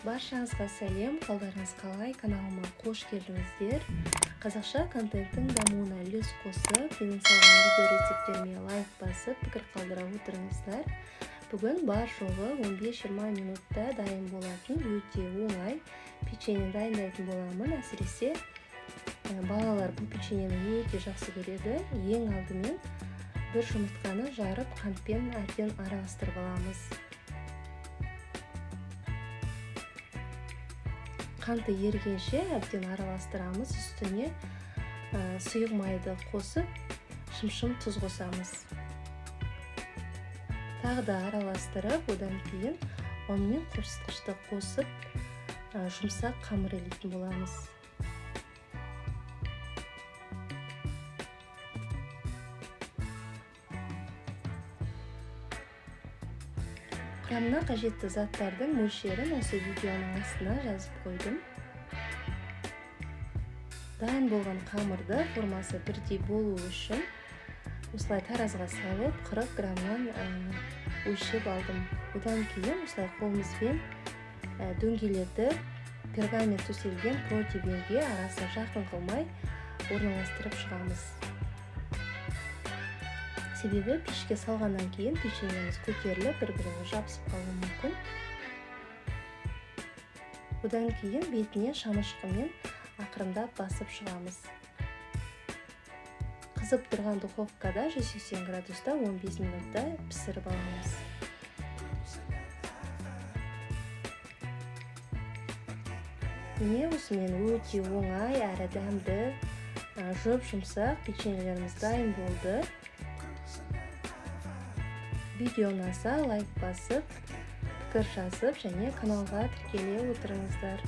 Баршаңызға сәлем, қалдарыңыз қалай, каналыма қош келдіңіздер. Қазақша контенттің дамуына үлес қосып, менің салған видео рецептеріме лайк басып, пікір қалдыра отырыңыздар. Бүгін бар жоғы 15-20 минутта дайын болатын өте оңай печенье дайындайтын боламын. Әсіресе балалар бұл печеньені өте жақсы көреді. Ең алдымен бір жұмыртқаны жарып, қантпен әбден араластырып аламыз. Қанты ергенше әбден араластырамыз, үстіне сұйық майды қосып, шым-шым тұз қосамыз. Тағы да араластырып, одан кейін ұн мен қорсытқышты қосып, жұмсақ қамыр илейтін боламыз. Құрамына қажетті заттардың мөлшерін осы видеоның астына жазып қойдым. Дайын болған қамырды формасы бірдей болу үшін осылай таразыға салып 40 граммнан өлшеп алдым. Одан кейін осылай қолымызбен дөңгелетіп пергамент төселген противеньге арасы жақын қылмай орналастырып шығамыз. Себебі пешке салғаннан кейін печеньеміз көтеріліп, бір-біріне жабысып қалуы мүмкін. Одан кейін бетіне шамышқымен ақырындап басып шығамыз. Қызып тұрған духовкада 180 градуста 15 минутта пісіріп аламыз. Міне осымен өте оңай әрі дәмді, жұп-жұмсақ печеньелеріміз дайын болды. Видео ұнаса лайк басып, пікір жазып және каналға тіркеле отырыңыздар.